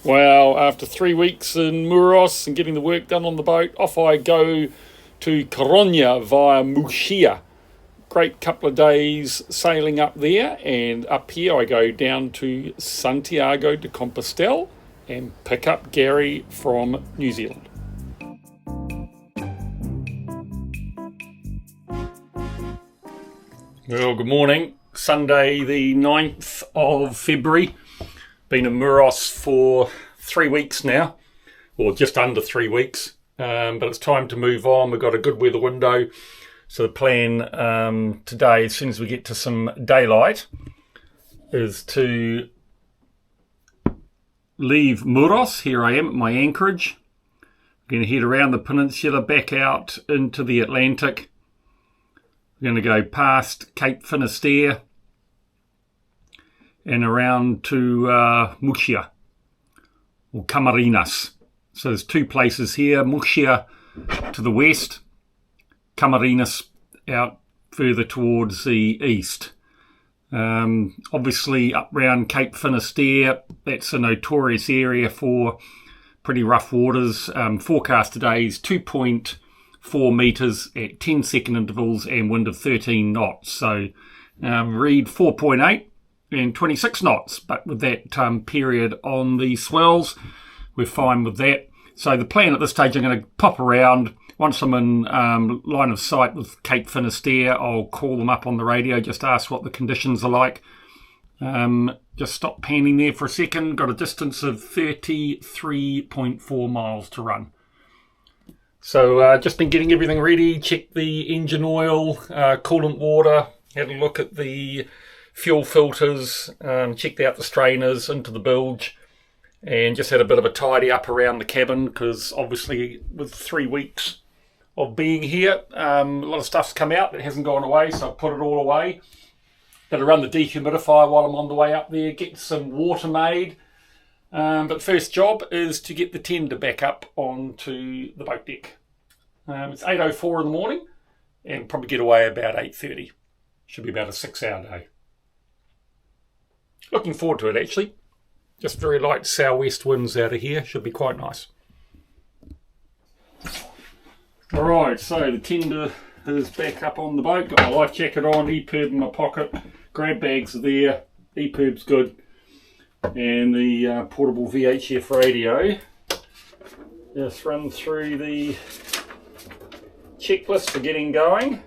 Well, after 3 weeks in Muros and getting the work done on the boat, off I go to Coruna via Muxia. Great couple of days sailing up there, and up here I go down to Santiago de Compostela and pick up Gary from New Zealand. Well, good morning. Sunday the 9th of February. Been in Muros for 3 weeks now, or just under 3 weeks, but it's time to move on. We've got a good weather window, so the plan today, as soon as we get to some daylight, is to leave Muros. Here I am at my anchorage. I'm going to head around the peninsula back out into the Atlantic. We're going to go past Cape Finisterre and around to Muxia, or Camarinas. So there's two places here, Muxia to the west, Camarinas out further towards the east. Obviously up round Cape Finisterre, that's a notorious area for pretty rough waters. Forecast today is 2.4 metres at 10-second intervals and wind of 13 knots. So read 4.8. and 26 knots, but with that period on the swells, we're fine with that. So the plan at this stage, I'm going to pop around. Once I'm in line of sight with Cape Finisterre, I'll call them up on the radio, just ask what the conditions are like. Just stop panning there for a second. Got a distance of 33.4 miles to run. So just been getting everything ready, checked the engine oil, coolant water, had a look at the fuel filters, checked out the strainers into the bilge, and just had a bit of a tidy up around the cabin because obviously with 3 weeks of being here, a lot of stuff's come out that hasn't gone away, so I've put it all away. Got to run the dehumidifier while I'm on the way up there, get some water made. But first job is to get the tender back up onto the boat deck. It's 8:04 in the morning and probably get away about 8:30. Should be about a 6-hour day. Looking forward to it, actually. Just very light southwest winds out of here. Should be quite nice. Alright, so the tender is back up on the boat. Got my life jacket on, EPIRB in my pocket. Grab bags are there. EPIRB's good. And the portable VHF radio. Just run through the checklist for getting going.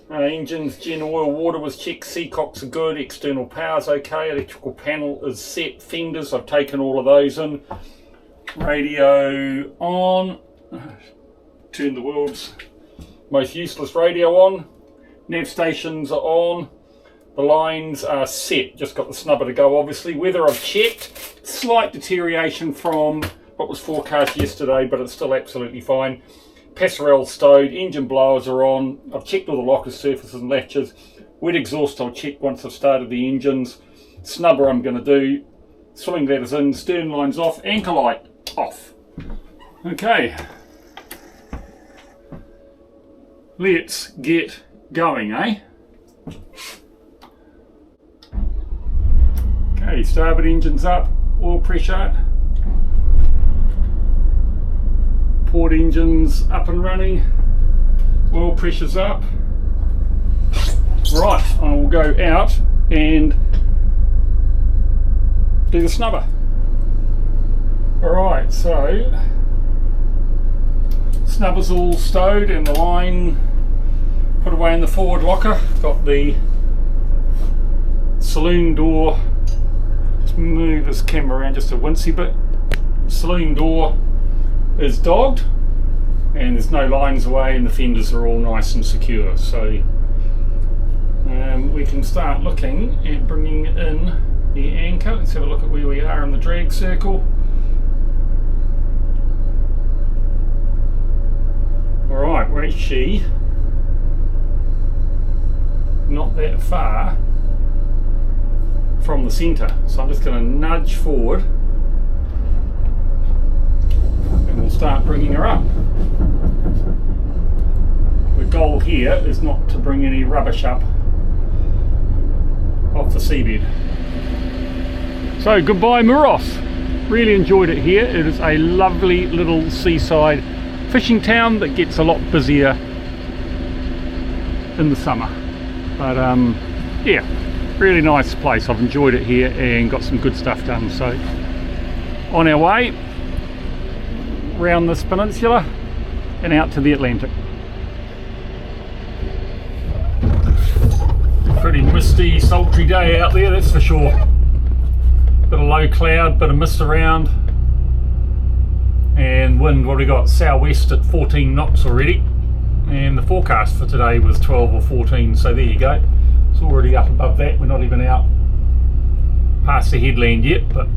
Engines, gen oil, water was checked, seacocks are good, external power's okay, electrical panel is set, fenders, I've taken all of those in. Radio on, turn the world's most useless radio on, nav stations are on, the lines are set, just got the snubber to go obviously. Weather I've checked, slight deterioration from what was forecast yesterday, but it's still absolutely fine. Passerelle stowed, engine blowers are on, I've checked all the locker surfaces and latches, wet exhaust I'll check once I've started the engines, snubber I'm going to do, swimming ladders in, stern lines off, anchor light off. Okay, let's get going, eh? Okay, starboard engine's up, oil pressure. Port engines up and running, oil pressure's up. Right, I will go out and do the snubber. Alright, so snubber's all stowed and the line put away in the forward locker. Got the saloon door, just move this camera around just a wincy bit. Saloon door is dogged and there's no lines away and the fenders are all nice and secure, so we can start looking at bringing in the anchor. Let's have a look at where we are in the drag circle. Alright, we're actually not that far from the centre, so I'm just going to nudge forward and we'll start bringing her up. The goal here is not to bring any rubbish up off the seabed. So goodbye Muros. Really enjoyed it here. It is a lovely little seaside fishing town that gets a lot busier in the summer. But yeah, really nice place. I've enjoyed it here and got some good stuff done. So on our way round this peninsula and out to the Atlantic. Pretty misty, sultry day out there, that's for sure. Bit of low cloud, bit of mist around, and wind, what have we got? Southwest at 14 knots already, and the forecast for today was 12 or 14, so there you go. It's already up above that. We're not even out past the headland yet, but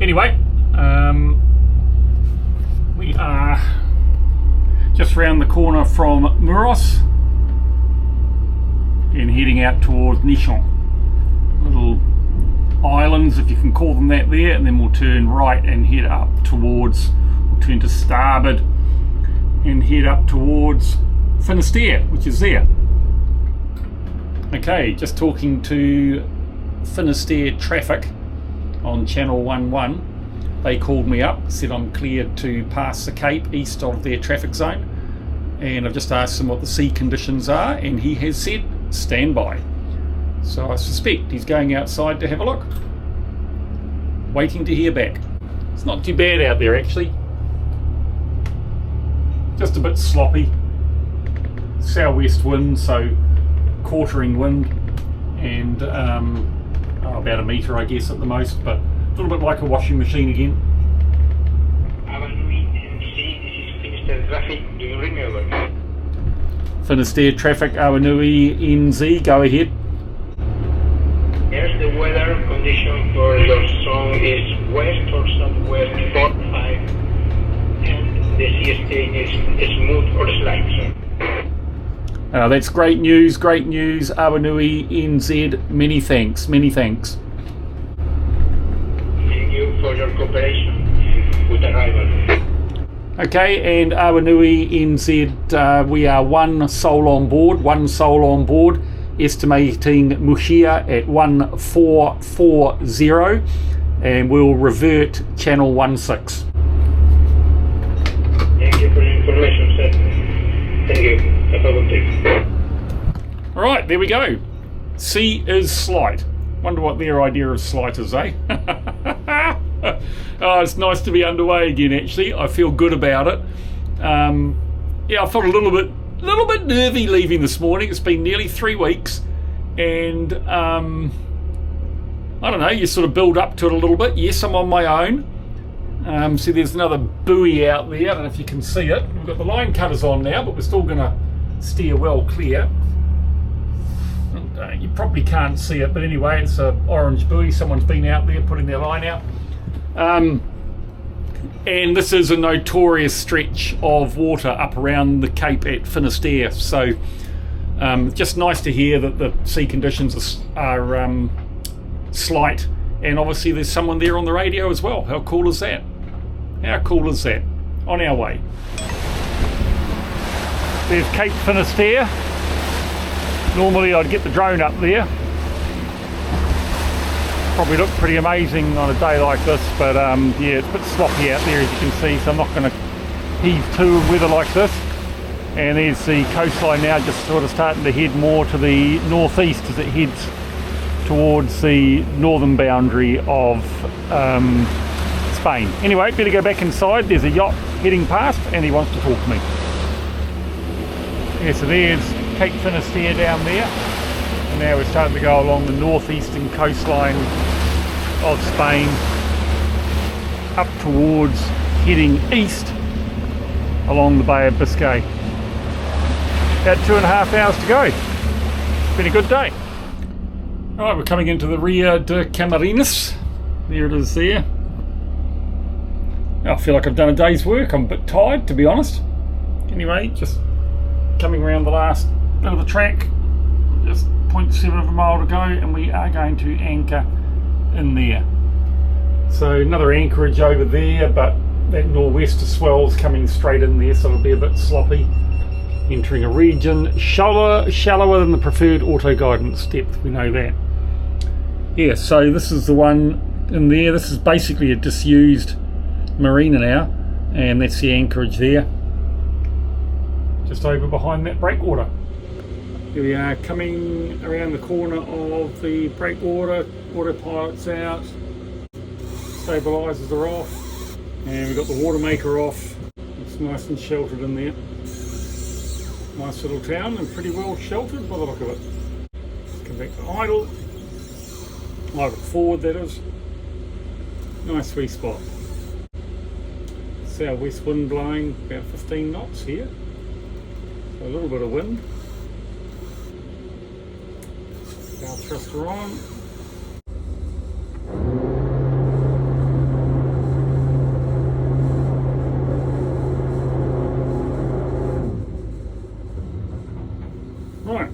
anyway, we are just round the corner from Muros and heading out towards Nordhavn. Little islands, if you can call them that, there, and then we'll turn right and head up towards, we'll turn to starboard and head up towards Finisterre, which is there. Okay, just talking to Finisterre traffic on channel 11. They called me up, said I'm cleared to pass the Cape east of their traffic zone, and I've just asked him what the sea conditions are, and he has said stand by. So I suspect he's going outside to have a look. Waiting to hear back. It's not too bad out there actually. Just a bit sloppy. Southwest wind, so quartering wind, and about a metre I guess at the most, but a little bit like a washing machine again. Awanui NZ, this is Finisterre traffic, do you ring me over? Finisterre traffic, Awanui NZ, go ahead. Yes, the weather condition for your zone is west or southwest 4-5, and the sea state is smooth or slight, sir. That's great news, Awanui NZ, many thanks, many thanks. Thank you for your cooperation with arrival. Okay, and Awanui NZ, we are one soul on board, estimating Muxia at 1440, and we'll revert channel 16. Thank you for the information, sir. Thank you. Have a good day. Alright, there we go. Sea is slight. Wonder what their idea of slight is, eh? Oh, it's nice to be underway again actually. I feel good about it. Yeah, I felt a little bit nervy leaving this morning. It's been nearly 3 weeks, and I don't know, you sort of build up to it a little bit. Yes, I'm on my own. See, there's another buoy out there. I don't know if you can see it. We've got the line cutters on now, but we're still going to steer well clear. You probably can't see it, but anyway, it's an orange buoy. Someone's been out there putting their line out. And this is a notorious stretch of water up around the Cape at Finisterre, so just nice to hear that the sea conditions are slight, and obviously there's someone there on the radio as well. How cool is that? How cool is that? On our way. There's Cape Finisterre. Normally I'd get the drone up there. Probably look pretty amazing on a day like this, but yeah, it's a bit sloppy out there as you can see, so I'm not going to heave to in weather like this. And there's the coastline now just sort of starting to head more to the northeast as it heads towards the northern boundary of Spain. Anyway, better go back inside. There's a yacht heading past and he wants to talk to me. Yeah, so there's Cape Finisterre down there. And now we're starting to go along the northeastern coastline of Spain up towards heading east along the Bay of Biscay. About 2.5 hours to go. It's been a good day. Alright, we're coming into the Rio de Camarinas. There it is there. I feel like I've done a day's work. I'm a bit tired, to be honest. Anyway, just coming around the last bit of the track. Just 0.7 of a mile to go, and we are going to anchor in there. So another anchorage over there, but that nor'wester swell's coming straight in there, so it'll be a bit sloppy. Entering a region shallower than the preferred auto guidance depth, we know that. Yeah, so this is the one in there. This is basically a disused marina now, and that's the anchorage there, just over behind that breakwater. Here we are coming around the corner of the breakwater. Autopilot's out, stabilisers are off, and we've got the water maker off. It's nice and sheltered in there. Nice little town and pretty well sheltered by the look of it. Let's come back to idle. Idle forward, that is. Nice wee spot. Southwest wind blowing about 15 knots here. So a little bit of wind. Bow thruster on. Right,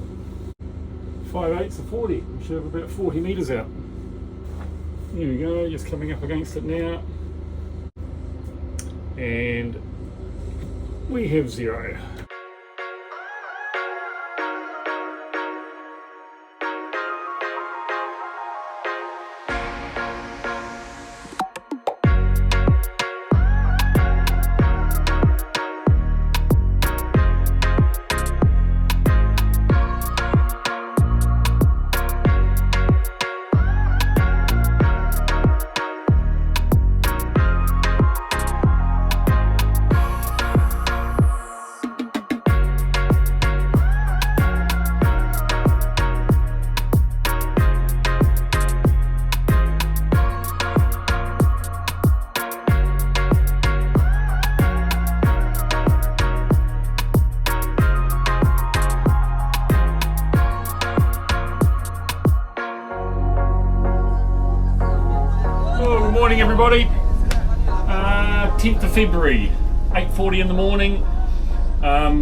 5/8 to 40. We should have about 40 metres out. Here we go, just coming up against it now. And we have 0. Morning everybody, 10th of February, 8:40 in the morning.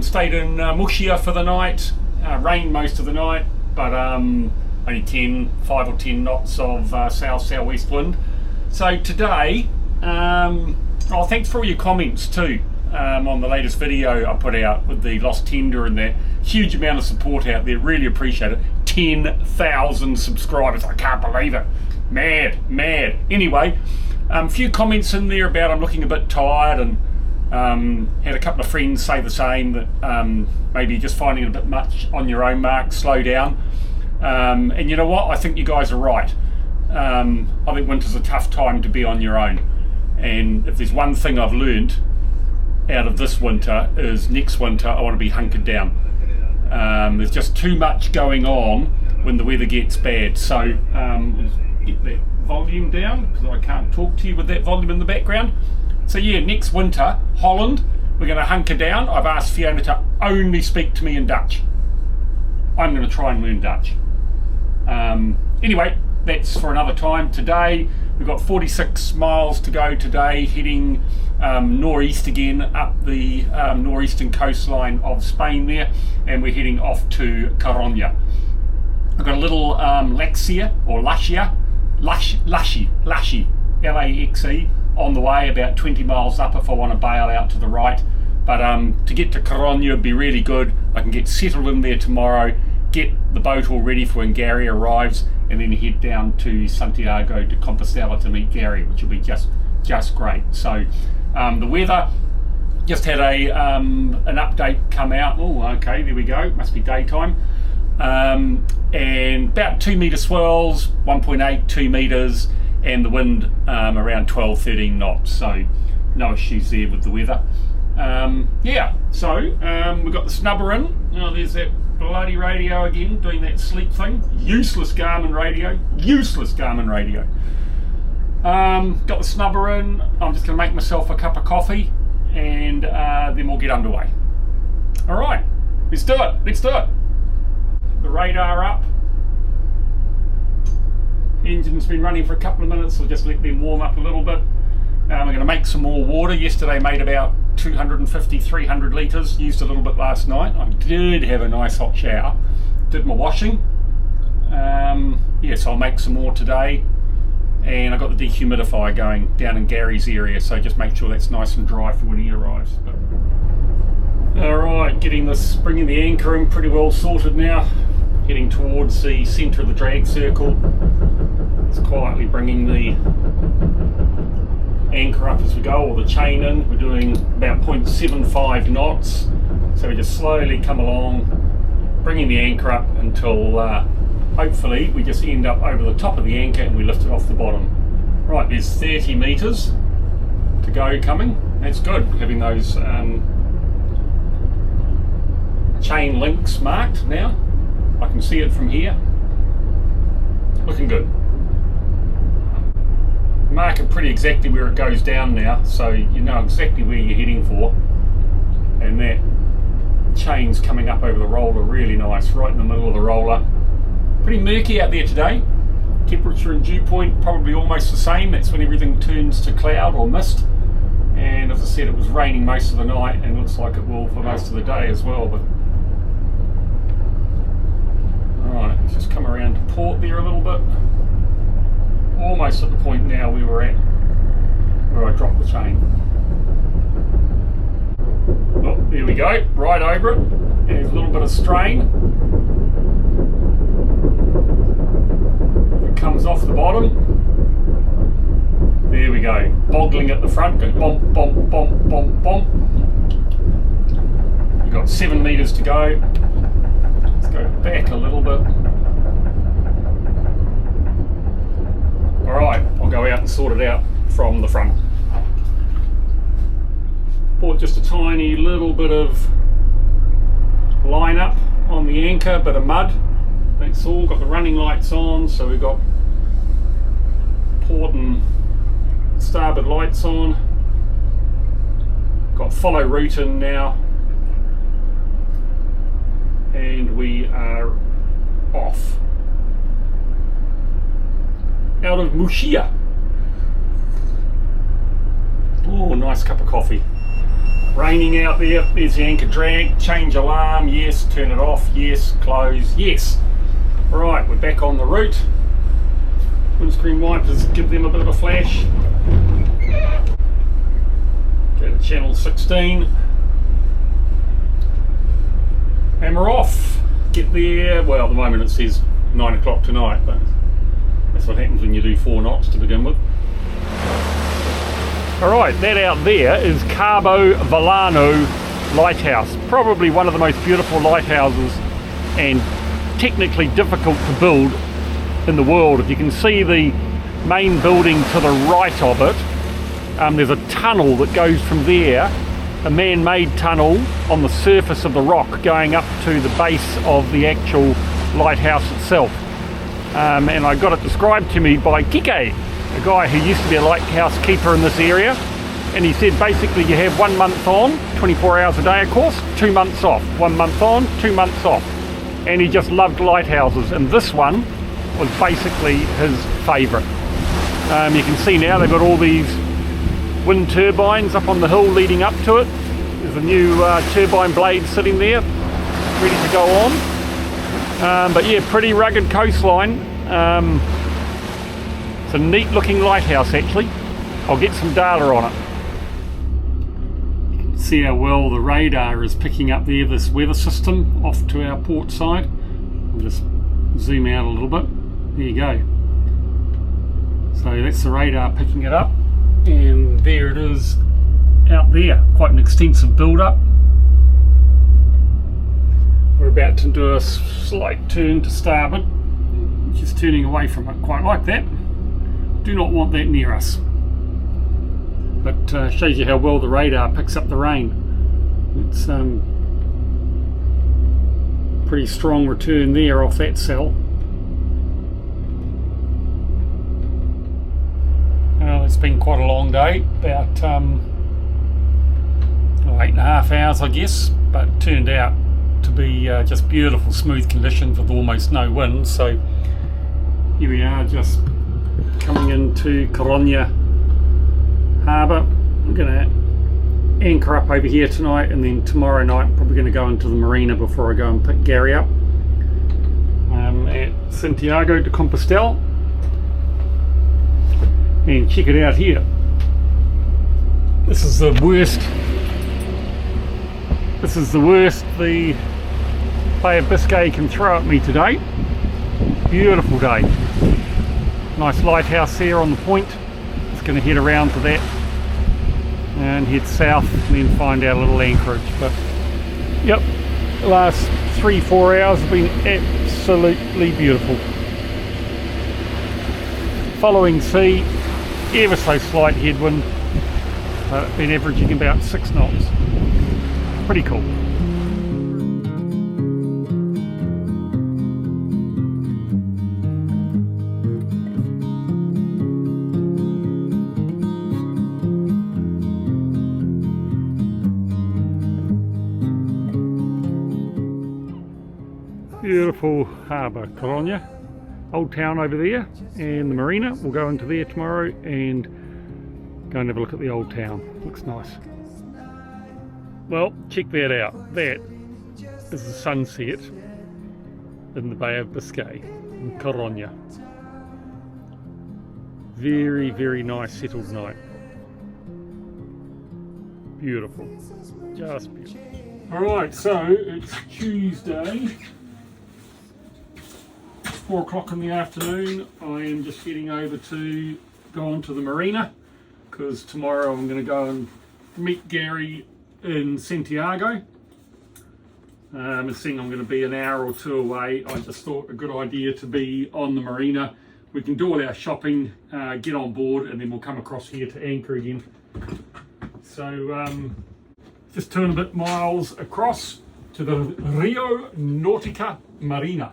Stayed in Muxia for the night. Rained most of the night, but only 5 or 10 knots of south-southwest wind. So today, thanks for all your comments too on the latest video I put out with the lost tender and that huge amount of support out there. Really appreciate it. 10,000 subscribers, I can't believe it. Mad. Anyway, a few comments in there about I'm looking a bit tired, and had a couple of friends say the same, that maybe just finding it a bit much on your own, Mark, slow down. And you know what, I think you guys are right. I think winter's a tough time to be on your own, and if there's one thing I've learned out of this winter is next winter I want to be hunkered down. There's just too much going on when the weather gets bad, so get that volume down because I can't talk to you with that volume in the background. So yeah, next winter, Holland, we're going to hunker down. I've asked Fiona to only speak to me in Dutch. I'm going to try and learn Dutch. Anyway, that's for another time. Today, we've got 46 miles to go today, heading northeast again up the northeastern coastline of Spain there, and we're heading off to Coruna. I've got a little Laxia, or Laxi, L-A-X-E, on the way, about 20 miles up if I want to bail out to the right. But to get to Coruna would be really good. I can get settled in there tomorrow, get the boat all ready for when Gary arrives, and then head down to Santiago de Compostela to meet Gary, which will be just great. So the weather, just had an update come out. Oh, okay, there we go, must be daytime. And about 2 metre swells, 1.8, 2 metres, and the wind around 12, 13 knots, so no issues there with the weather. Yeah, so we've got the snubber in. Oh, there's that bloody radio again, doing that sleep thing. Useless Garmin radio. Got the snubber in. I'm just going to make myself a cup of coffee, and then we'll get underway. Alright, let's do it. The radar up. Engine's been running for a couple of minutes, so just let them warm up a little bit. We're going to make some more water. Yesterday made about 250, 300 litres. Used a little bit last night. I did have a nice hot shower. Did my washing. So I'll make some more today. And I've got the dehumidifier going down in Gary's area, so just make sure that's nice and dry for when he arrives. Alright, bringing the anchor in pretty well sorted now. Heading towards the centre of the drag circle. It's quietly bringing the anchor up as we go, or the chain in. We're doing about 0.75 knots, so we just slowly come along, bringing the anchor up until hopefully we just end up over the top of the anchor and we lift it off the bottom. Right, there's 30 metres to go coming. That's good, having those chain links marked now. I can see it from here. Looking good. Mark it pretty exactly where it goes down now, so you know exactly where you're heading for. And that chain's coming up over the roller, really nice, right in the middle of the roller. Pretty murky out there today. Temperature and dew point probably almost the same. That's when everything turns to cloud or mist. And as I said, it was raining most of the night and looks like it will for most of the day as well. But alright, let's just come around to port there a little bit. Almost at the point now we were at where I dropped the chain. Oh, there we go, right over it. There's a little bit of strain. If it comes off the bottom, there we go. Boggling at the front, go bomp, bomp, bomp, bomp, bomp. We've got 7 metres to go. Let's go back a little bit. Alright, I'll go out and sort it out from the front. Bought just a tiny little bit of line up on the anchor, bit of mud. That's all. Got the running lights on, so we've got port and starboard lights on. Got follow route in now. And we are off. Out of Muxia. Oh, nice cup of coffee. Raining out there. There's the anchor drag. Change alarm. Yes. Turn it off. Yes. Close. Yes. Right, we're back on the route. Windscreen wipers give them a bit of a flash. Go to channel 16. And we're off. Get there. Well, at the moment it says 9 o'clock tonight, but that's what happens when you do 4 knots to begin with. Alright, that out there is Cabo Vilano Lighthouse. Probably one of the most beautiful lighthouses and technically difficult to build in the world. If you can see the main building to the right of it, there's a tunnel that goes from there, a man-made tunnel on the surface of the rock going up to the base of the actual lighthouse itself. And I got it described to me by Kike, a guy who used to be a lighthouse keeper in this area, and he said basically you have 1 month on, 24 hours a day of course, 2 months off, 1 month on, 2 months off, and he just loved lighthouses, and this one was basically his favourite. You can see now they've got all these wind turbines up on the hill leading up to it. There's a new turbine blade sitting there ready to go on. But yeah, pretty rugged coastline. It's a neat looking lighthouse actually. I'll get some data on it. You can see how well the radar is picking up there, this weather system off to our port side. I'll just zoom out a little bit. There you go. So that's the radar picking it up. And there it is out there. Quite an extensive build up. We're about to do a slight turn to starboard. Just turning away from it, quite like that. Do not want that near us. But shows you how well the radar picks up the rain. It's pretty strong return there off that cell. Well, it's been quite a long day, about 8.5 hours I guess, but it turned out to be just beautiful smooth conditions with almost no wind. So here we are, just coming into Coruna harbour. I'm going to anchor up over here tonight, and then tomorrow night I'm probably going to go into the Marina before I go and pick Gary up at Santiago de Compostela. And check it out here. This is the worst. This is the worst the Bay of Biscay can throw at me today. Beautiful day. Nice lighthouse there on the point. Just going to head around to that and head south and then find our little anchorage. But yep, the last 3-4 hours have been absolutely beautiful. Following sea, ever so slight headwind, been averaging about 6 knots. Pretty cool. Beautiful harbour, Coruna, old town over there, and the Marina. We'll go into there tomorrow and go and have a look at the old town. Looks nice. Well, check that out. That is the sunset in the Bay of Biscay in Coruna. Very, very nice settled night. Beautiful, just beautiful. Alright, so it's Tuesday. 4 o'clock in the afternoon. I am just heading over to go on to the Marina because tomorrow I'm going to go and meet Gary in Santiago. And seeing I'm going to be an hour or 2 away, I just thought a good idea to be on the Marina. We can do all our shopping, get on board, and then we'll come across here to anchor again. So just 2 and a bit miles across to the Rio Nautica Marina.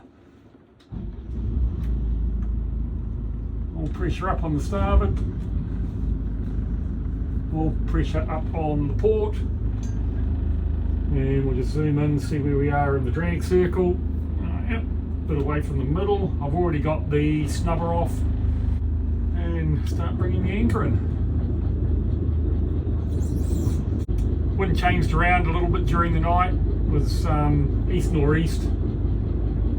All pressure up on the starboard, all pressure up on the port, and we'll just zoom in, see where we are in the drag circle. Yep, a bit away from the middle. I've already got the snubber off and start bringing the anchor in. Wind changed around a little bit during the night. It was east northeast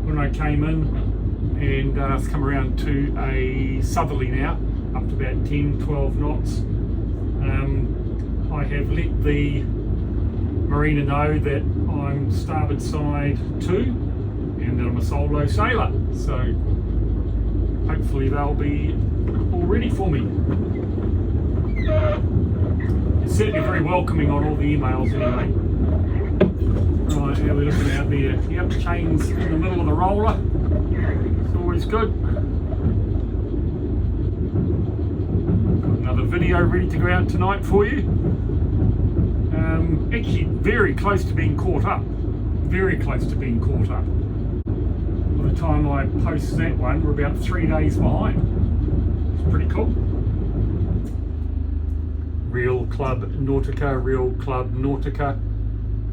when I came in. And it's come around to a southerly now, up to about 10-12 knots. I have let the Marina know that I'm starboard side 2 and that I'm a solo sailor, so hopefully they'll be all ready for me. It's certainly very welcoming on all the emails anyway. Right, how are we looking out there? Yep, chains in the middle of the roller. Always good. Got another video ready to go out tonight for you. Actually very close to being caught up. Very close to being caught up. By the time I post that one, we're about 3 days behind. It's pretty cool. Real Club Nautica, Real Club Nautica.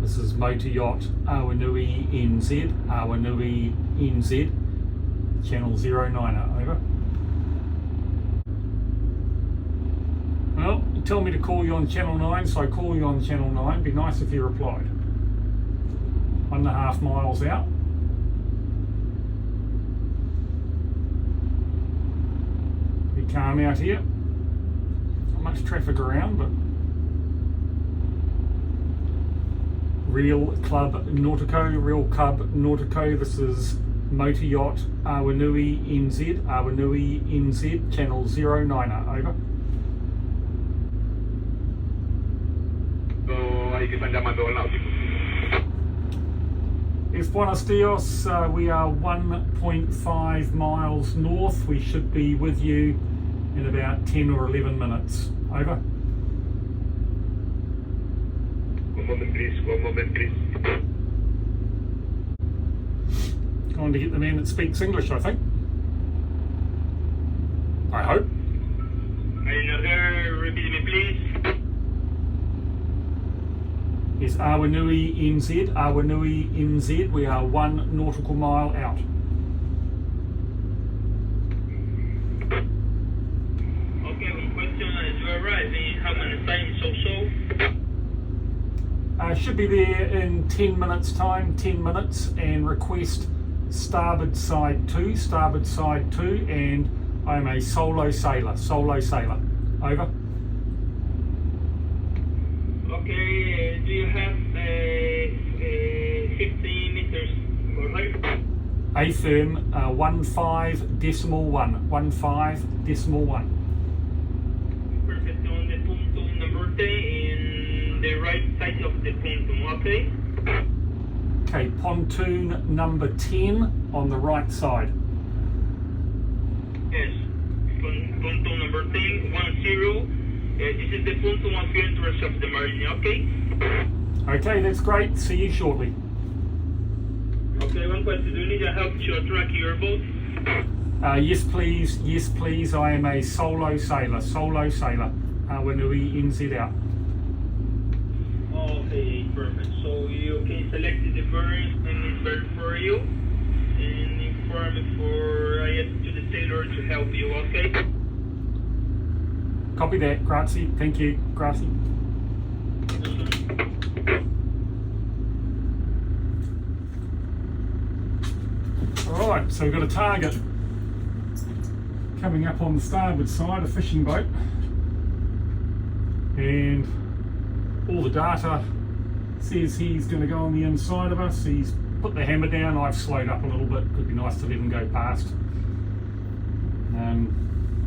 This is Motor Yacht Awanui NZ, Awanui NZ. Channel 09er, over. Well, you tell me to call you on channel 9, so I call you on channel 9. It'd be nice if you replied. 1.5 miles out. Pretty calm out here. Not much traffic around, but Real Club Nautico, Real Club Nautico. This is Motor Yacht Awanui NZ, Awanui NZ, channel 09er, over. Es buenos dias, we are 1.5 miles north. We should be with you in about 10 or 11 minutes, over. 1 moment please, 1 moment please. Going to get the man that speaks English, I think. I hope. Another, repeat me please. Yes, Awanui NZ, Awanui NZ. We are 1 nautical mile out. Okay, one question. As you arrive, how many time so? Should be there in 10 minutes time, 10 minutes, and request starboard side 2, and I'm a solo sailor, over. Okay, do you have 50 meters for height? A firm 15.1. 15.1. Perfect. On the pontoon number 10 in the right side of the pontoon, okay? Okay, pontoon number 10 on the right side. Yes. Pontoon number 10, 10. This is the pontoon of entrance of the Marina, okay? Okay, that's great. See you shortly. Okay, one question. Do you need help to attract your boat? Yes, please. Yes, please. I am a solo sailor. Awanui NZ out. Okay, perfect. So you can select the bird and it's bird for you and inform it for to the sailor to help you, okay? Copy that. Grazie. Thank you. Grazie. Alright, so we've got a target coming up on the starboard side, a fishing boat, and all the data says he's going to go on the inside of us. He's put the hammer down. I've slowed up a little bit. Could be nice to let him go past.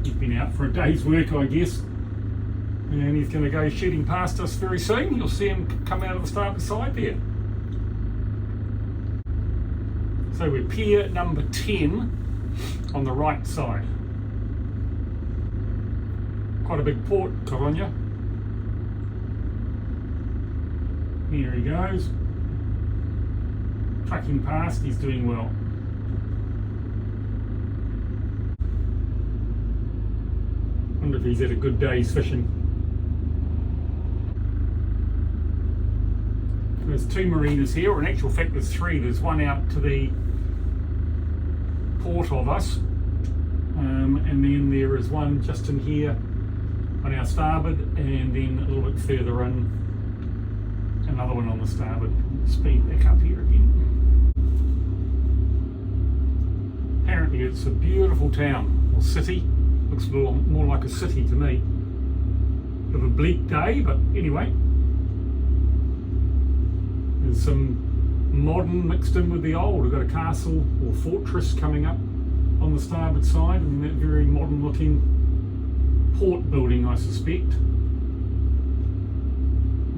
He's been out for a day's work, I guess, and he's going to go shooting past us very soon. You'll see him come out of the starboard side there. So we're pier number 10 on the right side. Quite a big port, Coruna. Here he goes. Trucking past, he's doing well. Wonder if he's had a good day's fishing. There's two marinas here, or in actual fact there's three. There's one out to the port of us, and then there is one just in here on our starboard, and then a little bit further in, another one on the starboard. Speed back up here again. Apparently it's a beautiful town, or city. Looks a little more like a city to me. Bit of a bleak day, but anyway. There's some modern mixed in with the old. We've got a castle or fortress coming up on the starboard side, and that very modern looking port building, I suspect.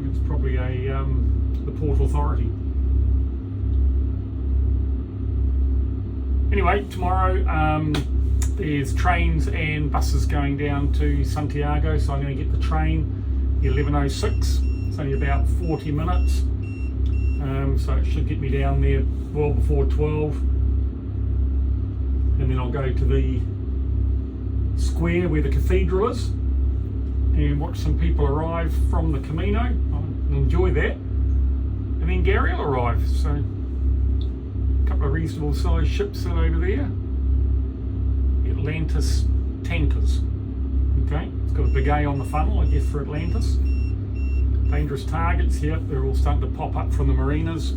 It's probably the Port Authority. Anyway, tomorrow there's trains and buses going down to Santiago, so I'm going to get the train 11:06. It's only about 40 minutes. So it should get me down there well before 12, and then I'll go to the square where the cathedral is and watch some people arrive from the Camino. I'll enjoy that, and then Gary will arrive. So a couple of reasonable sized ships that over there. Atlantis tankers. Okay, it's got a big A on the funnel, I guess, for Atlantis. Dangerous targets here, they're all starting to pop up from the marinas.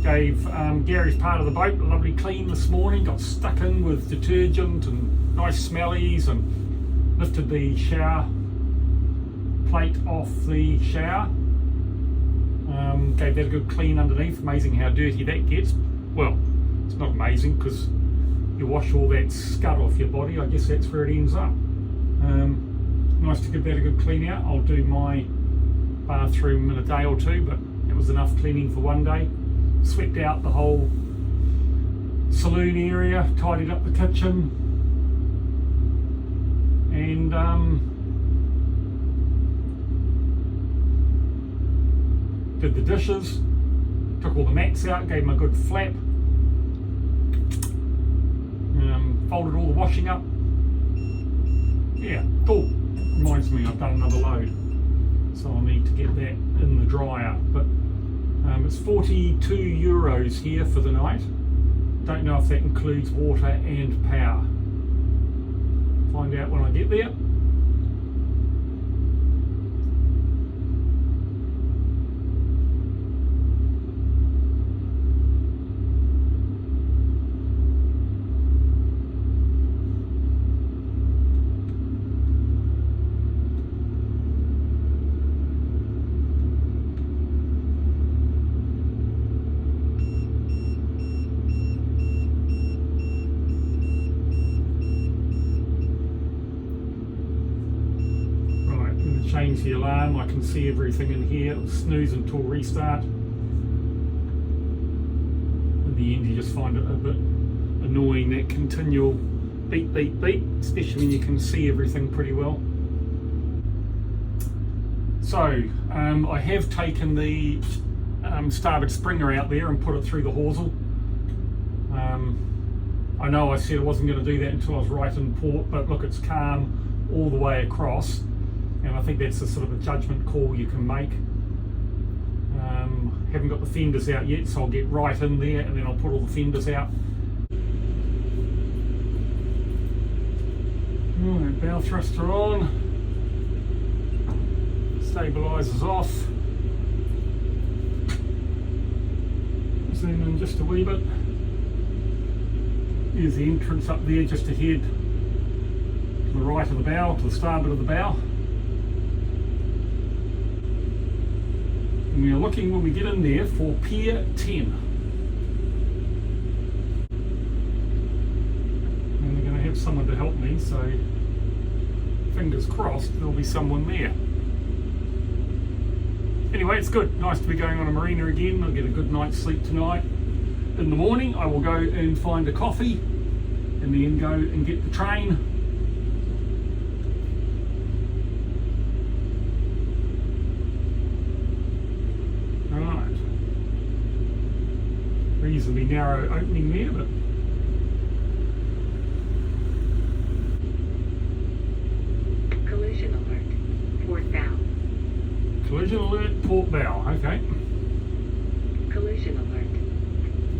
Gave Gary's part of the boat a lovely clean this morning, got stuck in with detergent and nice smellies, and lifted the shower plate off the shower. Gave that a good clean underneath. Amazing how dirty that gets. Well, it's not amazing because you wash all that scud off your body, I guess that's where it ends up. Nice to give that a good clean out. I'll do my bathroom in a day or two, but it was enough cleaning for one day. Swept out the whole saloon area, tidied up the kitchen, and did the dishes, took all the mats out, gave them a good flap, folded all the washing up. Yeah, cool. Reminds me I've done another load, so I'll need to get that in the dryer. But it's 42 euros here for the night. Don't know if that includes water and power. Find out when I get there. to change the alarm, I can see everything in here. It'll snooze until restart. In the end, you just find it a bit annoying, that continual beep, beep, beep, especially when you can see everything pretty well. So, I have taken the starboard springer out there and put it through the hawser. I know I said I wasn't going to do that until I was right in port, but look, it's calm all the way across, and I think that's a sort of a judgment call you can make. Haven't got the fenders out yet, so I'll get right in there and then I'll put all the fenders out. Alright, bow thruster on, stabilizers off, zoom in just a wee bit. Here's the entrance up there just ahead to the right of the bow, to the starboard of the bow. And we are looking, when we get in there, for Pier 10. And we're going to have someone to help me, so fingers crossed there'll be someone there. Anyway, it's good. Nice to be going on a marina again. I'll get a good night's sleep tonight. In the morning, I will go and find a coffee and then go and get the train. Right. Reasonably narrow opening there, but collision alert, port bow. Collision alert, port bow. Okay. Collision alert.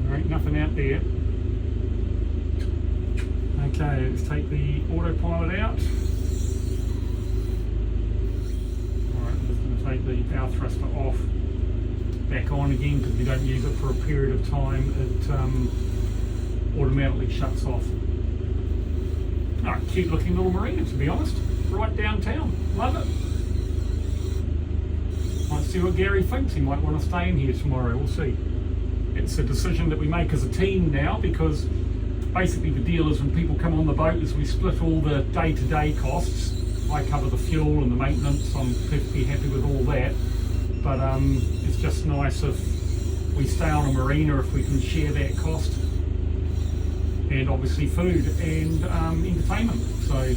There ain't nothing out there. Okay, let's take the autopilot out. Alright, I'm just going to take the bow thruster off, back on again, because we don't use it for a period of time. It automatically shuts off. Alright, cute looking little marina, to be honest. Right downtown. Love it. Might see what Gary thinks. He might want to stay in here tomorrow. We'll see. It's a decision that we make as a team now, because basically the deal is when people come on the boat is we split all the day-to-day costs. I cover the fuel and the maintenance. I'm perfectly happy with all that. But it's just nice if we stay on a marina, if we can share that cost. And obviously food and entertainment. So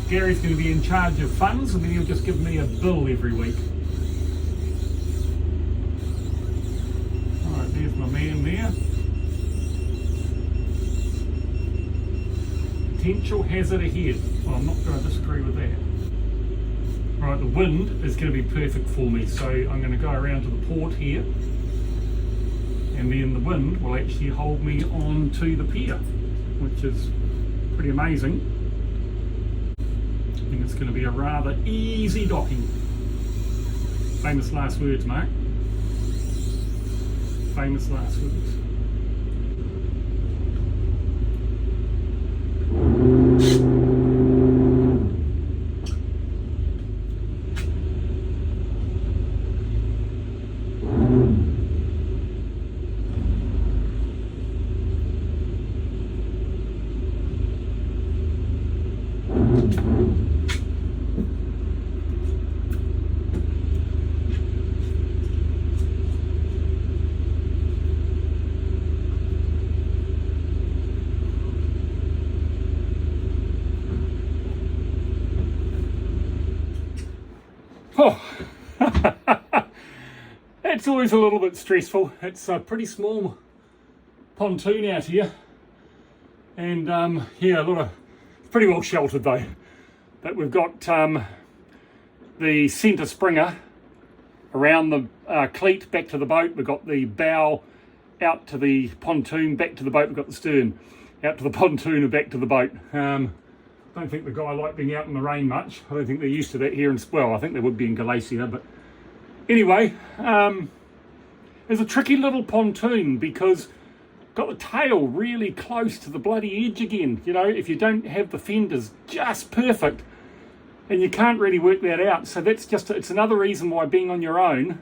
Gary's going to be in charge of funds, and then he'll just give me a bill every week. Alright, there's my man there. Potential hazard ahead. Well, I'm not going to disagree with that. Right, the wind is going to be perfect for me, so I'm going to go around to the port here, and then the wind will actually hold me on to the pier, which is pretty amazing. I think it's going to be a rather easy docking. Famous last words, Mark. Famous last words. Oh, it's always a little bit stressful. It's a pretty small pontoon out here, and yeah, it's pretty well sheltered though. But we've got the centre springer around the cleat back to the boat. We've got the bow out to the pontoon, back to the boat. We've got the stern out to the pontoon and back to the boat. I don't think the guy liked being out in the rain much. I don't think they're used to that here in, well, I think they would be in Galicia, but anyway, it's a tricky little pontoon because got the tail really close to the bloody edge again. You know, if you don't have the fenders just perfect, and you can't really work that out. So that's just, it's another reason why being on your own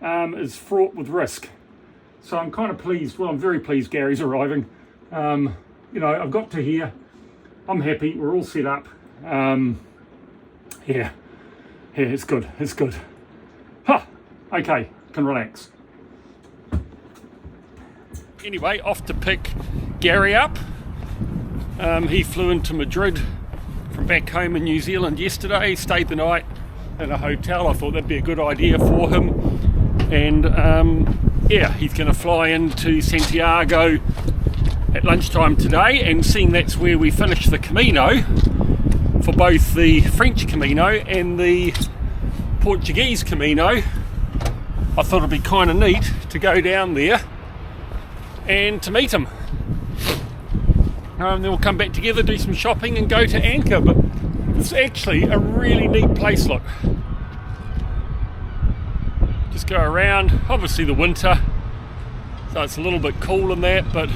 is fraught with risk. So I'm kind of pleased. Well, I'm very pleased Gary's arriving. You know, I've got to here. I'm happy. We're all set up. Yeah, Yeah, it's good, it's good. Huh, okay, can relax. Anyway, off to pick Gary up. He flew into Madrid from back home in New Zealand yesterday, stayed the night in a hotel. I thought that'd be a good idea for him. And yeah, he's going to fly into Santiago at lunchtime today, and seeing that's where we finish the Camino, for both the French Camino and the Portuguese Camino, I thought it'd be kind of neat to go down there and to meet him. Then we'll come back together, do some shopping and go to Anchor. But it's actually a really neat place, look. Just go around, obviously the winter, so it's a little bit cool in that, but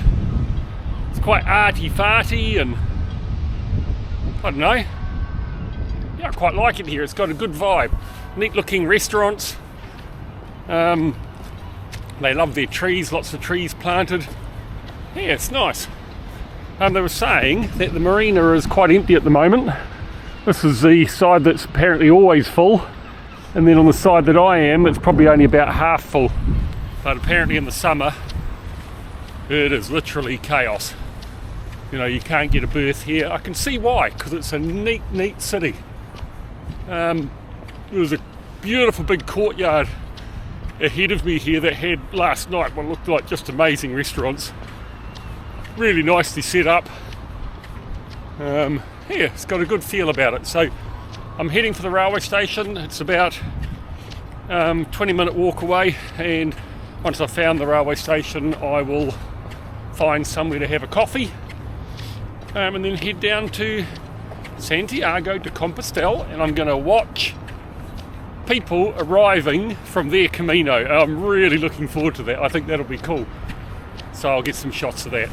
it's quite arty-farty, and I don't know, yeah, I quite like it here. It's got a good vibe, neat looking restaurants, they love their trees, lots of trees planted. Yeah, it's nice. They were saying that the Marina is quite empty at the moment. This is the side that's apparently always full, and then on the side that I am, it's probably only about half full. But apparently in the summer, it is literally chaos. You know, you can't get a berth here. I can see why, because it's a neat city. There was a beautiful big courtyard ahead of me here that had last night what looked like just amazing restaurants. Really nicely set up. Yeah, it's got a good feel about it. So I'm heading for the railway station. It's about 20-minute walk away, and once I've found the railway station, I will find somewhere to have a coffee, and then head down to Santiago de Compostela, and I'm going to watch people arriving from their Camino. I'm really looking forward to that. I think that'll be cool. So I'll get some shots of that.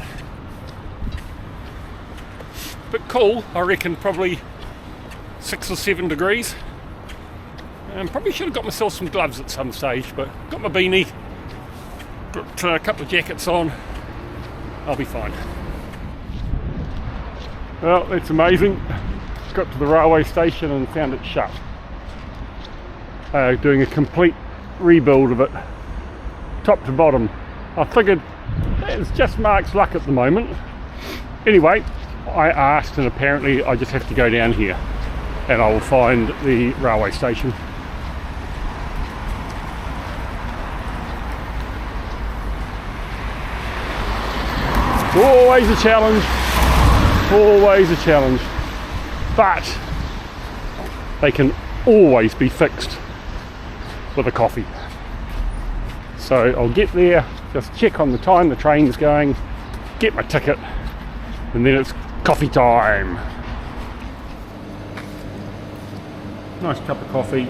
But cool, I reckon, probably 6 or 7 degrees. Probably should have got myself some gloves at some stage, but got my beanie, got a couple of jackets on, I'll be fine. Well, that's amazing. Got to the railway station and found it shut. Doing a complete rebuild of it, top to bottom. I figured it's just Mark's luck at the moment. Anyway, I asked, and apparently I just have to go down here and I will find the railway station. Always a challenge, but they can always be fixed with a coffee. So I'll get there, just check on the time the train's going, get my ticket, and then it's coffee time. Nice cup of coffee,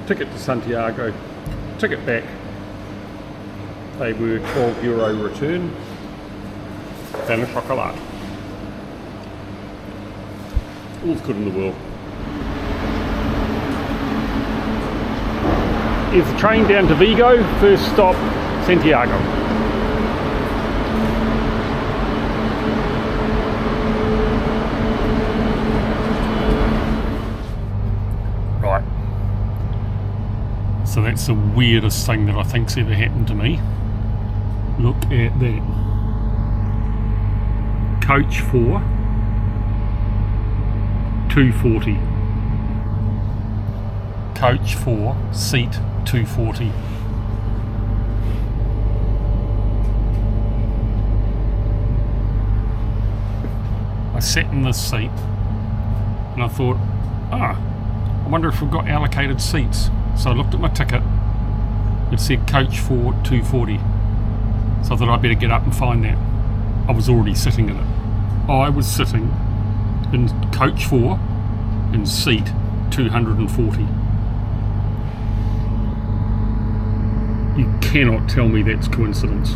ticket to Santiago, ticket back. They were €12 return, then a chocolate. All's good in the world. Here's the train down to Vigo, first stop Santiago. Right. So that's the weirdest thing that I think's ever happened to me. Look at that. Coach 4, 240. Coach 4, seat 240. I sat in this seat and I thought, I wonder if we've got allocated seats. So I looked at my ticket, it said coach 4, 240. So I thought I'd better get up and find that. I was already sitting in it. I was sitting in coach 4 in seat 240. You cannot tell me that's coincidence.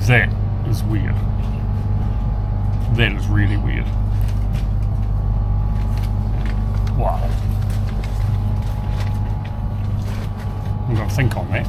That is weird. That is really weird. Wow. I'm going to think on that.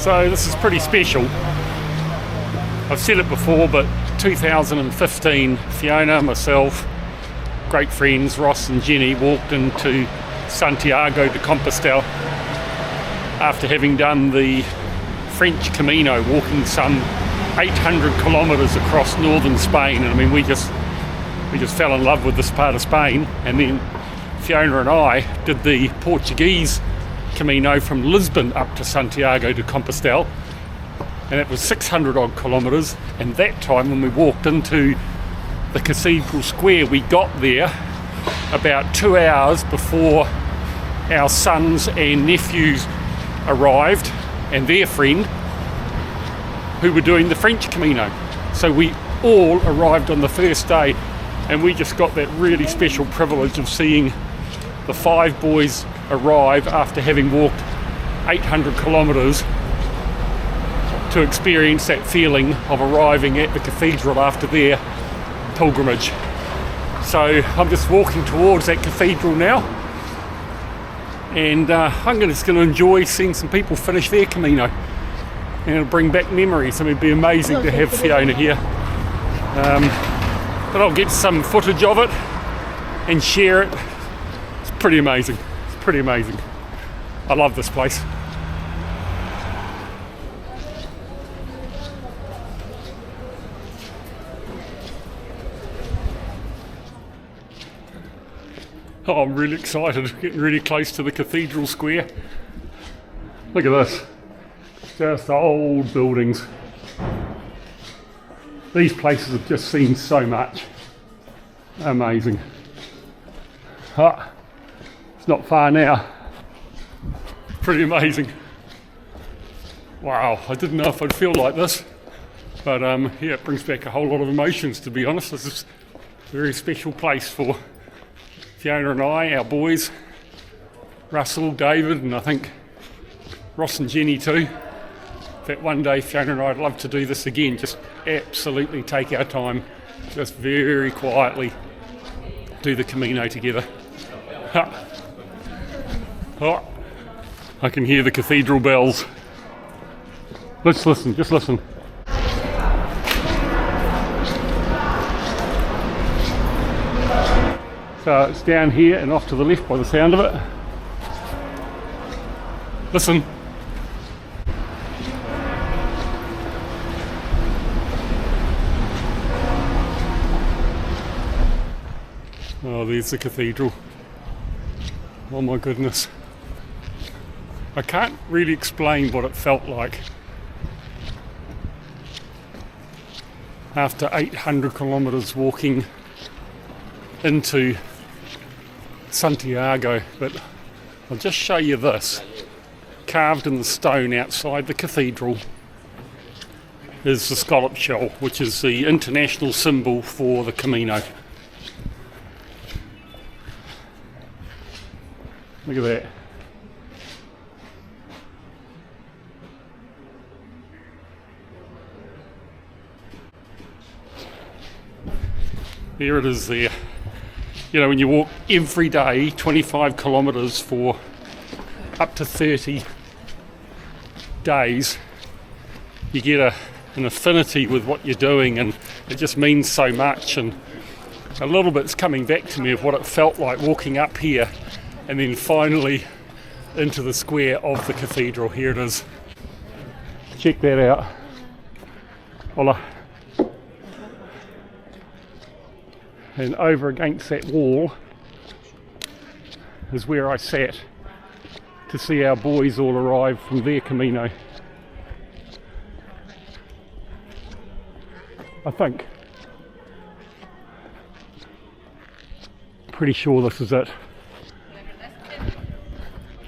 So this is pretty special. I've said it before, but 2015, Fiona, myself, great friends Ross and Jenny walked into Santiago de Compostela after having done the French Camino, walking some 800 kilometres across northern Spain. And I mean, we just fell in love with this part of Spain. And then Fiona and I did the Portuguese Camino from Lisbon up to Santiago de Compostela, and it was 600 odd kilometres. And that time when we walked into the Cathedral Square, we got there about 2 hours before our sons and nephews arrived and their friend who were doing the French Camino. So we all arrived on the first day, and we just got that really special privilege of seeing the 5 boys arrive after having walked 800 kilometres to experience that feeling of arriving at the cathedral after their pilgrimage. So I'm just walking towards that cathedral now, and I'm just going to enjoy seeing some people finish their Camino, and it'll bring back memories. I mean, it'd be amazing to have Fiona here, but I'll get some footage of it and share it. It's pretty amazing. It's pretty amazing. I love this place. Oh, I'm really excited, getting really close to the Cathedral Square. Look at this, just old buildings. These places have just seen so much. Amazing. Ah, it's not far now. Pretty amazing. Wow, I didn't know if I'd feel like this, but yeah, it brings back a whole lot of emotions, to be honest. This is a very special place for Fiona and I, our boys, Russell, David, and I think Ross and Jenny too. In fact, one day Fiona and I would love to do this again, just absolutely take our time, just very quietly do the Camino together. Oh, I can hear the cathedral bells. Let's listen, just listen. So it's down here and off to the left by the sound of it. Listen. Oh, there's the cathedral. Oh my goodness. I can't really explain what it felt like after 800 kilometres walking into Santiago, but I'll just show you this. Carved in the stone outside the cathedral is the scallop shell, which is the international symbol for the Camino. Look at that. There it is there. You know, when you walk every day 25 kilometres for up to 30 days, you get an affinity with what you're doing, and it just means so much. And a little bit's coming back to me of what it felt like walking up here and then finally into the square of the cathedral. Here it is. Check that out. Hola. And over against that wall is where I sat to see our boys all arrive from their Camino. I think. Pretty sure this is it.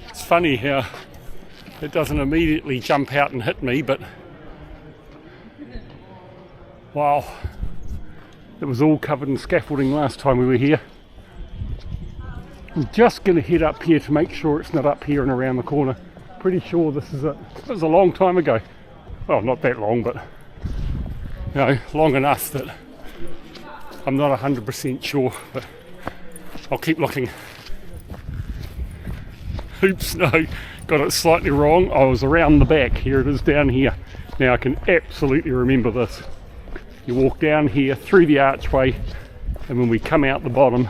It's funny how it doesn't immediately jump out and hit me, but wow. It was all covered in scaffolding last time we were here. I'm just going to head up here to make sure it's not up here and around the corner. Pretty sure this is it. It was a long time ago. Well, not that long, but you know, long enough that I'm not 100% sure, but I'll keep looking. Oops, no, got it slightly wrong. I was around the back. Here it is down here. Now I can absolutely remember this. You walk down here through the archway, and when we come out the bottom,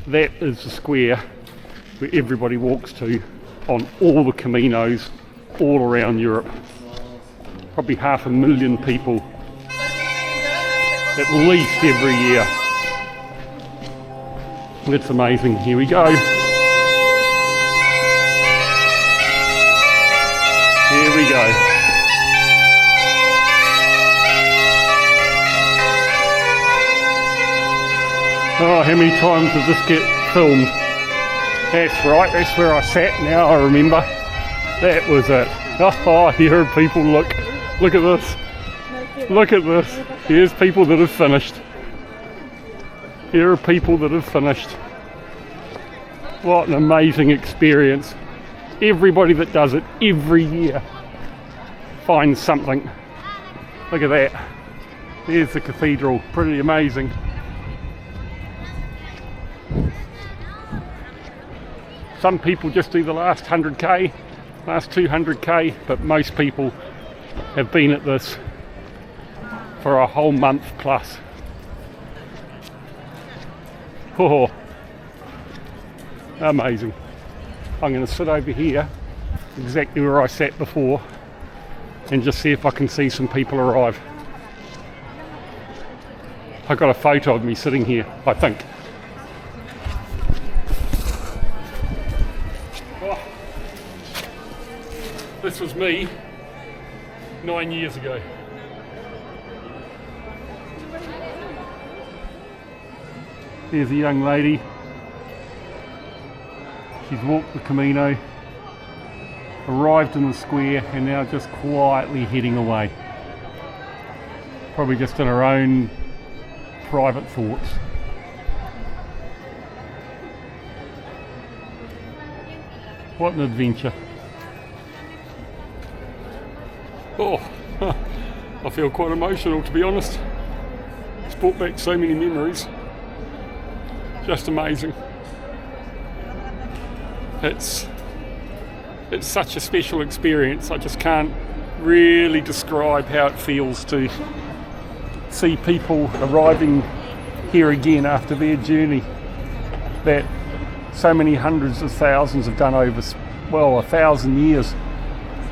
that is the square where everybody walks to on all the Caminos all around Europe. Probably 500,000 people at least every year. That's amazing. Here we go. Here we go. Oh, how many times does this get filmed? That's right, that's where I sat now, I remember. That was it. Oh, here are people, look at this. Look at this. Here's people that have finished. Here are people that have finished. What an amazing experience. Everybody that does it every year finds something. Look at that. There's the cathedral, pretty amazing. Some people just do the last 100k, last 200k, but most people have been at this for a whole month plus. Oh, amazing. I'm going to sit over here, exactly where I sat before, and just see if I can see some people arrive. I got a photo of me sitting here, I think. This was me 9 years ago. There's a young lady. She's walked the Camino, arrived in the square, and now just quietly heading away. Probably just in her own private thoughts. What an adventure. Oh, I feel quite emotional, to be honest. It's brought back so many memories. Just amazing. It's such a special experience. I just can't really describe how it feels to see people arriving here again after their journey that so many hundreds of thousands have done over, well, 1,000 years.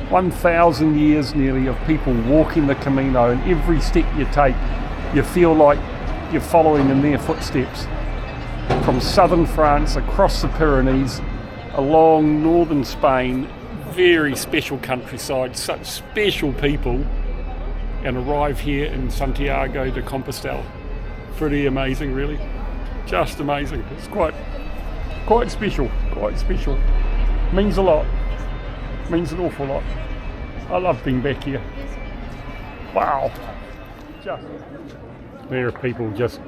1,000 years nearly of people walking the Camino, and every step you take you feel like you're following in their footsteps. From southern France across the Pyrenees along northern Spain, very special countryside, such special people, and arrive here in Santiago de Compostela. Pretty amazing, really, just amazing. It's quite special, means a lot. Means an awful lot. I love being back here. Wow. There are people just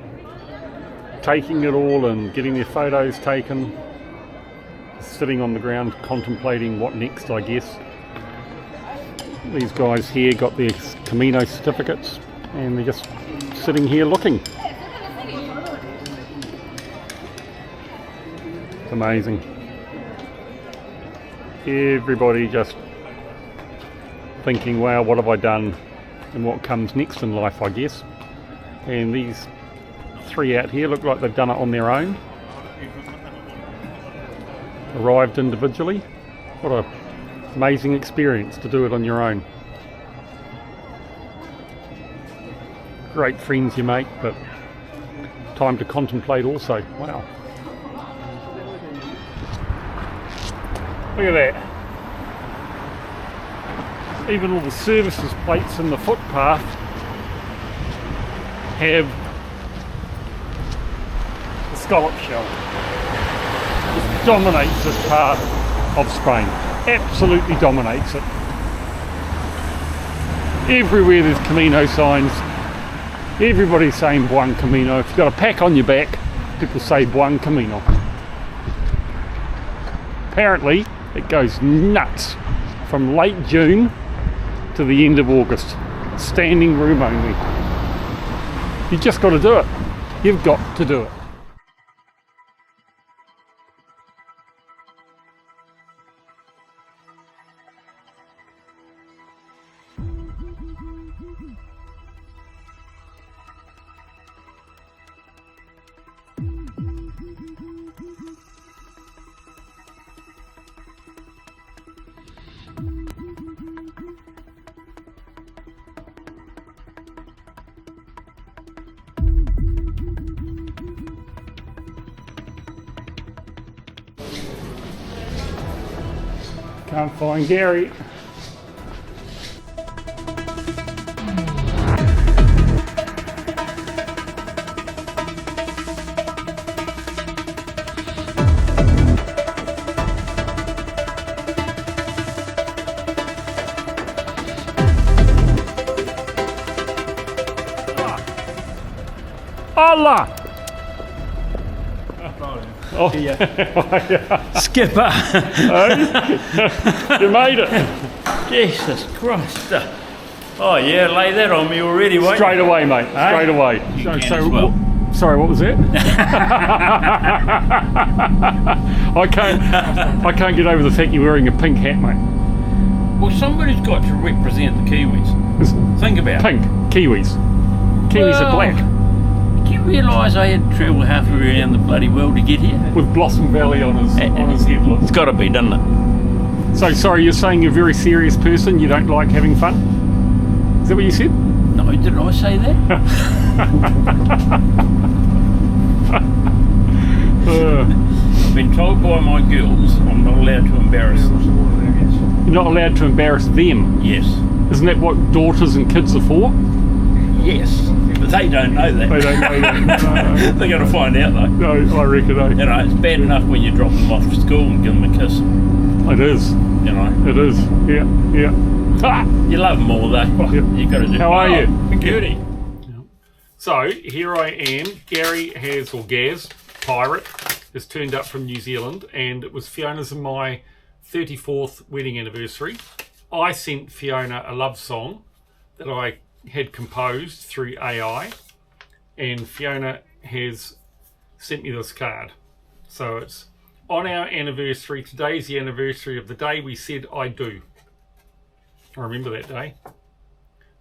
taking it all and getting their photos taken, sitting on the ground contemplating what next, I guess. These guys here got their Camino certificates and they're just sitting here looking. It's amazing. Everybody just thinking, wow, what have I done and what comes next in life, I guess. And these three out here look like they've done it on their own. Arrived individually. What an amazing experience to do it on your own. Great friends you make, but time to contemplate also. Wow. Look at that. Even all the services plates in the footpath have the scallop shell. It dominates this part of Spain. Absolutely dominates it. Everywhere there's Camino signs. Everybody's saying Buen Camino. If you've got a pack on your back, people say Buen Camino. Apparently, it goes nuts from late June to the end of August. Standing room only. You've just got to do it. You've got to do it. Can't find Gary. Allah! Oh, yeah. Skipper! You made it! Jesus Christ. Oh yeah, lay that on me already, won't Straight you? away, mate. Hey? Straight away. You can as well. Sorry, what was that? I can't get over the fact you're wearing a pink hat, mate. Well, somebody's got to represent the Kiwis. Think about Pink. Kiwis. Kiwis are black. Do you realise I had to travel half around the bloody world to get here? With Blossom Valley on his head. It's got to be, doesn't it? So, sorry, you're saying you're a very serious person, you don't like having fun? Is that what you said? No, did I say that? I've been told by my girls I'm not allowed to embarrass them. You're not allowed to embarrass them? Yes. Isn't that what daughters and kids are for? Yes. But they don't know that. They don't know that. No. They're going to find out though. No, I reckon, eh? You know, it's bad enough when you drop them off to school and give them a kiss. It is. You know. It is. Yeah, yeah. Ah! You love them all though. Yeah. You got to do. How are you? Goody. So, here I am. Gary has, or Gaz, Pirate, has turned up from New Zealand, and it was Fiona's and my 34th wedding anniversary. I sent Fiona a love song that I had composed through AI, and Fiona has sent me this card. So it's on our anniversary. Today's the anniversary of the day we said I do. I remember that day.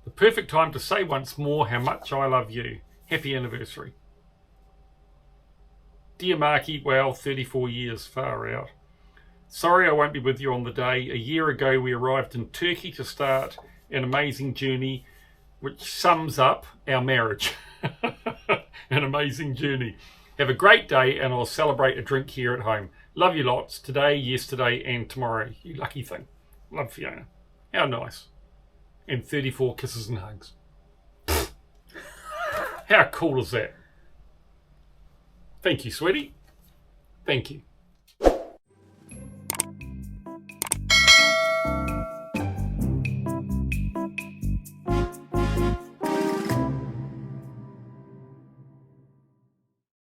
The perfect time to say once more how much I love you. Happy anniversary. Dear Marky, well, 34 years, far out. Sorry I won't be with you on the day. A year ago we arrived in Turkey to start an amazing journey which sums up our marriage. An amazing journey. Have a great day, and I'll celebrate a drink here at home. Love you lots, today, yesterday, and tomorrow. You lucky thing. Love, Fiona. How nice. And 34 kisses and hugs. How cool is that? Thank you, sweetie. Thank you.